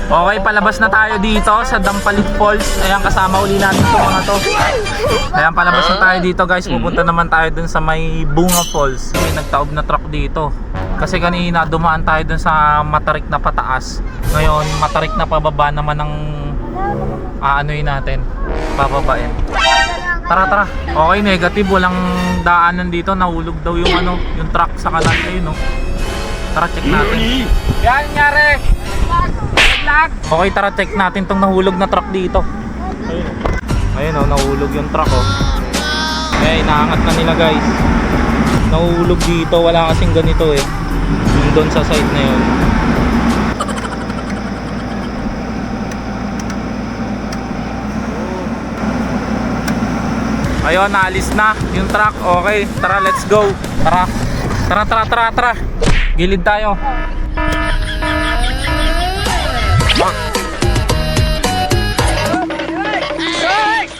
Okay, palabas na tayo dito sa Dampalit Falls. Ayan, kasama uli natin itong mga to. Ayan, palabas na tayo dito guys. Pupunta naman tayo dun sa may Bunga Falls. May nagtaob na truck dito. Kasi kanina dumaan tayo dun sa matarik na pataas. Ngayon, matarik na pababa naman ng aanoy natin. Bababain. Tara, tara. Okay, negative. Walang daanan dito. Nahulog daw yung ano, yung truck sa kanan. Ayun, no. Tara, check natin. Yan, nyari! Okay, tara, check natin tong nahulog na truck dito. Ayun, oh, nahulog yung truck, oh. Okay, naangat na nila, guys. Nahulog dito. Wala kasing ganito, eh. Yung doon sa side na yun. Ayun, naalis na yung truck. Okay, tara, let's go. Tara. Tara, tara, tara, tara. Gilid tayo.